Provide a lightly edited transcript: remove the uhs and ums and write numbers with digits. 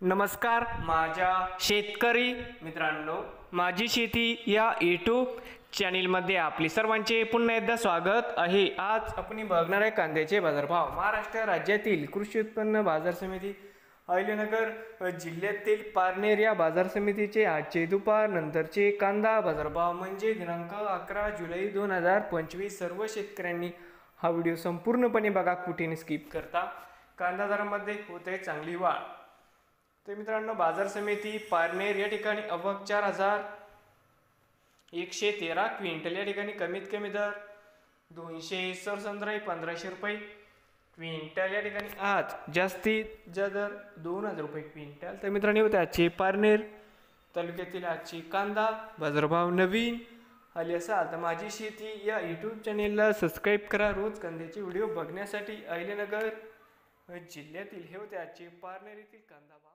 नमस्कार माझ्या शेतकरी मित्रांनो, माझी शेती या यूट्यूब चॅनलमध्ये आपले सर्वांचे पुन्हा एकदा स्वागत आहे। आज आपण बघणार आहे कांद्याचे बाजारभाव। महाराष्ट्र राज्यातील कृषी उत्पन्न बाजार समिती अहिल्यानगर जिल्ह्यातील पारनेर या बाजार समितीचे आजचे दुपार नंतरचे कांदा बाजारभाव म्हणजे दिनांक 11 जुलै 2025। सर्व शेतकऱ्यांनी हा व्हिडिओ संपूर्णपणे बघा, कुठेही स्किप करता। कांदा दरामध्ये होते चांगली वाढ। तर मित्रांनो, बाजार समिती पारनेर या ठिकाणी आवक 4113 क्विंटल, या ठिकाणी कमीत कमी दर 215 रुपये क्विंटल, या ठिकाणी आज जास्तीत जास्त दर 2000 रुपये क्विंटल। तर मित्रांनो, होते आजचे पारनेर तालुक्यातील आजची कांदा बाजारभाव। नवीन आले असाल तर माझी शेती या यूट्यूब चॅनेलला सबस्क्राईब करा। रोज कांद्याचे व्हिडिओ बघण्यासाठी अहिल्यानगर जिल्ह्यातील हे होते आजचे पारनेर येथील कांदा भाव।